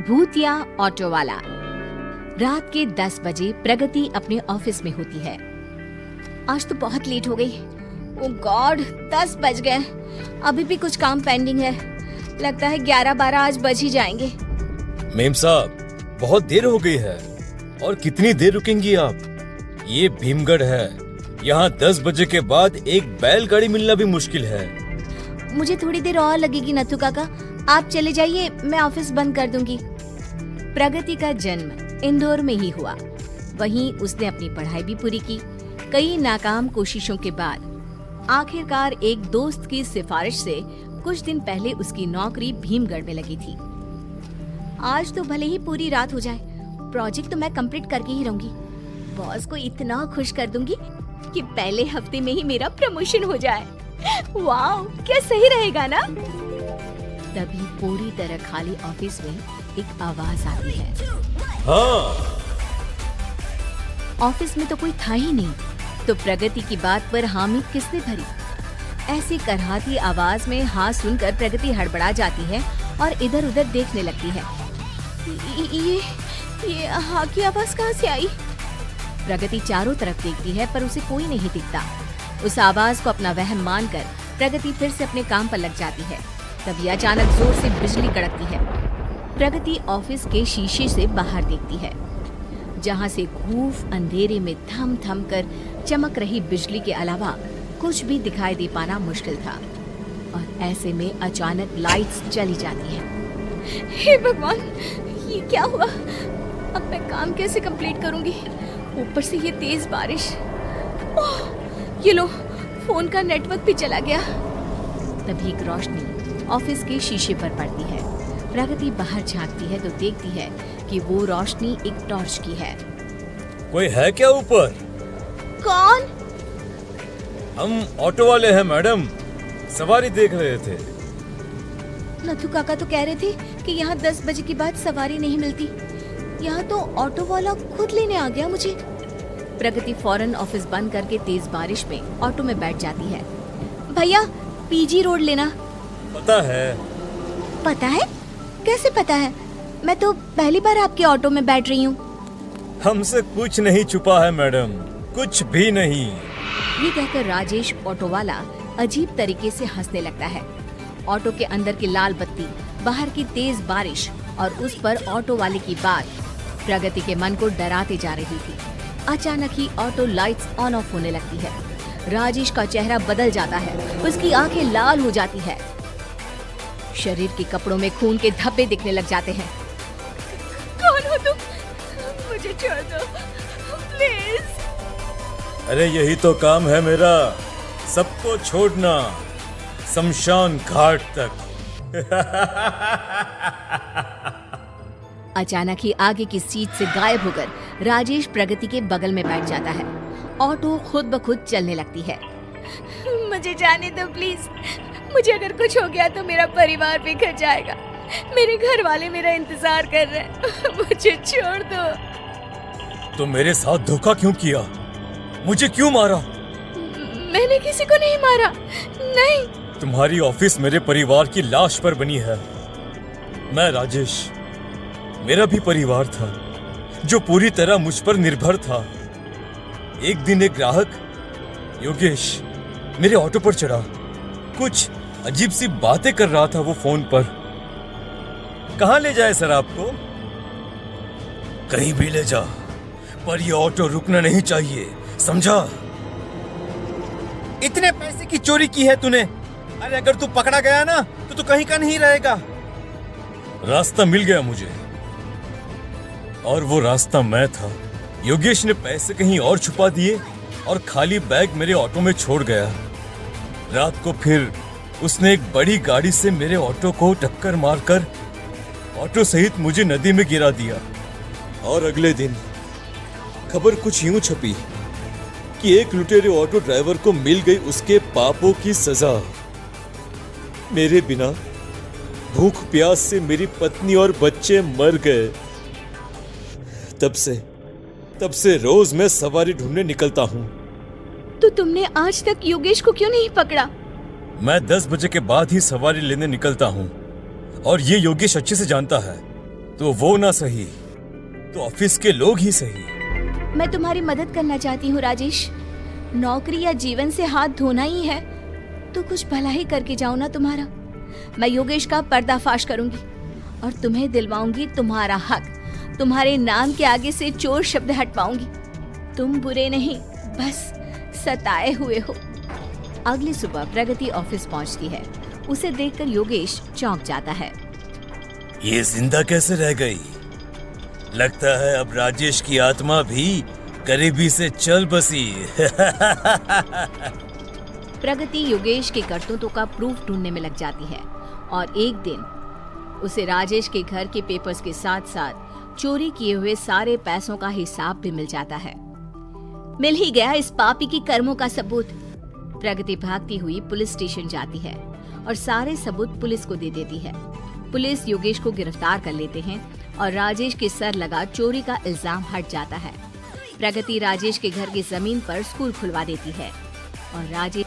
भूतिया ऑटो वाला। रात के 10 बजे प्रगति अपने ऑफिस में होती है। आज तो बहुत लेट हो गई। ओह गॉड, 10 बज गए। अभी भी कुछ काम पेंडिंग है। लगता है 11-12 आज बज ही जाएंगे। मेम साहब, बहुत देर हो गई है। और कितनी देर रुकेंगी आप? ये भीमगढ़ है, यहाँ 10 बजे के बाद एक बैलगाड़ी मिलना भी मुश्किल है। मुझे थोड़ी देर और लगेगी नथु काका, आप चले जाइए, मैं ऑफिस बंद कर दूंगी। प्रगति का जन्म इंदौर में ही हुआ। वहीं उसने अपनी पढ़ाई भी पूरी की। कई नाकाम कोशिशों के बाद आखिरकार एक दोस्त की सिफारिश से कुछ दिन पहले उसकी नौकरी भीमगढ़ में लगी थी। आज तो भले ही पूरी रात हो जाए, प्रोजेक्ट तो मैं कंप्लीट करके ही रहूंगी। बॉस को इतना खुश कर दूंगी कि पहले हफ्ते में ही मेरा प्रमोशन हो जाए। वाह, क्या सही रहेगा ना? तभी पूरी तरह खाली ऑफिस में एक आवाज आती है। हाँ। ऑफिस में तो कोई था ही नहीं, तो प्रगति की बात पर हामी किसने भरी? ऐसी करहाती आवाज में हाँ सुनकर प्रगति हड़बड़ा जाती है और इधर उधर देखने लगती है। ये हाँ की आवाज कहाँ से आई? प्रगति चारों तरफ देखती है पर उसे कोई नहीं दिखता। उस आवाज को अपना वहम मानकर प्रगति फिर से अपने काम पर लग जाती है। तभी अचानक जोर से बिजली कड़कती है। प्रगति ऑफिस के शीशे से बाहर देखती है, जहां से खूब अंधेरे में थम थम कर चमक रही बिजली के अलावा कुछ भी दिखाई दे पाना मुश्किल था। और ऐसे में अचानक लाइट्स चली जाती हैं। हे भगवान, ये क्या हुआ? अब मैं काम कैसे कंप्लीट करूंगी? ऊपर से ये तेज बारिश। ओह, ये लो, फोन का नेटवर्क भी चला गया। तभी एक रोशनी ऑफिस के शीशे पर पड़ती है। प्रगति बाहर झांकती है तो देखती है कि वो रोशनी एक टॉर्च की है। कोई है क्या ऊपर? कौन? हम ऑटो वाले हैं मैडम, सवारी देख रहे थे। नथु काका तो कह रहे थे कि यहाँ 10 बजे के बाद सवारी नहीं मिलती। यहाँ तो ऑटो वाला खुद लेने आ गया मुझे। प्रगति फौरन ऑफिस बंद करके तेज बारिश में ऑटो में बैठ जाती है। भैया, पीजी रोड लेना। पता है। पता है? कैसे पता है? मैं तो पहली बार आपके ऑटो में बैठ रही हूँ। हमसे कुछ नहीं छुपा है मैडम, कुछ भी नहीं। ये कहकर राजेश ऑटो वाला अजीब तरीके से हंसने लगता है। ऑटो के अंदर की लाल बत्ती, बाहर की तेज बारिश और उस पर ऑटो वाले की बात प्रगति के मन को डराते जा रही थी। अचानक ही ऑटो लाइट्स ऑन ऑफ होने लगती है। राजेश का चेहरा बदल जाता है, उसकी आंखें लाल हो जाती है। शरीर के कपड़ों में खून के धब्बे दिखने लग जाते हैं। कौन हो तुम? मुझे छोड़ दो प्लीज। अरे यही तो काम है मेरा, सबको छोड़ना, शमशान घाट तक। अचानक ही आगे की सीट से गायब होकर राजेश प्रगति के बगल में बैठ जाता है। ऑटो खुद ब खुद चलने लगती है। मुझे जाने दो प्लीज। मुझे अगर कुछ हो गया तो मेरा परिवार बिखर जाएगा। मेरे घर वाले मेरा इंतजार कर रहे हैं। मुझे छोड़ दो। तो मेरे साथ धोखा क्यों किया? मुझे क्यों मारा? मैंने किसी को नहीं मारा। नहीं। तुम्हारी ऑफिस मेरे परिवार की लाश पर बनी है। मैं राजेश, मेरा भी परिवार था जो पूरी तरह मुझ पर निर्भर था। एक दिन एक ग्राहक योगेश मेरे ऑटो पर चढ़ा। कुछ अजीब सी बातें कर रहा था वो फोन पर। कहाँ ले जाए सर आपको? कहीं भी ले जा, पर ये ऑटो रुकना नहीं चाहिए, समझा? इतने पैसे की चोरी की है तूने। अरे अगर तू पकड़ा गया ना तो तू कहीं का नहीं रहेगा। रास्ता मिल गया मुझे, और वो रास्ता मैं था। योगेश ने पैसे कहीं और छुपा दिए और खाली बैग मेरे ऑटो में छोड़ गया। रात को फिर उसने एक बड़ी गाड़ी से मेरे ऑटो को टक्कर मारकर ऑटो सहित मुझे नदी में गिरा दिया। और अगले दिन खबर कुछ यूं छपी कि एक लुटेरे ऑटो ड्राइवर को मिल गई उसके पापों की सजा। मेरे बिना भूख प्यास से मेरी पत्नी और बच्चे मर गए। तब से रोज मैं सवारी ढूंढने निकलता हूँ। तो तुमने आज तक योगेश को क्यों नहीं पकड़ा? मैं 10 बजे के बाद ही सवारी लेने निकलता हूँ और ये योगेश अच्छे से जानता है। तो वो ना सही तो ऑफिस के लोग ही सही। मैं तुम्हारी मदद करना चाहती हूँ राजेश। नौकरी या जीवन से हाथ धोना ही है तो कुछ भला ही करके जाओ ना तुम्हारा। मैं योगेश का पर्दाफाश करूंगी और तुम्हें दिलवाऊंगी तुम्हारा हक। तुम्हारे नाम के आगे से चोर शब्द हटवाऊंगी। तुम बुरे नहीं, बस सताए हुए हो। अगली सुबह प्रगति ऑफिस पहुंचती है। उसे देखकर योगेश चौंक जाता है। ये जिंदा कैसे रह गई? लगता है अब राजेश की आत्मा भी करीबी से चल बसी। प्रगति योगेश के करतूतों का प्रूफ ढूंढने में लग जाती है और एक दिन उसे राजेश के घर के पेपर्स के साथ साथ चोरी किए हुए सारे पैसों का हिसाब भी मिल जाता है। मिल ही गया इस पापी की कर्मों का सबूत। प्रगति भागती हुई पुलिस स्टेशन जाती है और सारे सबूत पुलिस को दे देती है। पुलिस योगेश को गिरफ्तार कर लेते हैं और राजेश के सर लगा चोरी का इल्जाम हट जाता है। प्रगति राजेश के घर की जमीन पर स्कूल खुलवा देती है और राजेश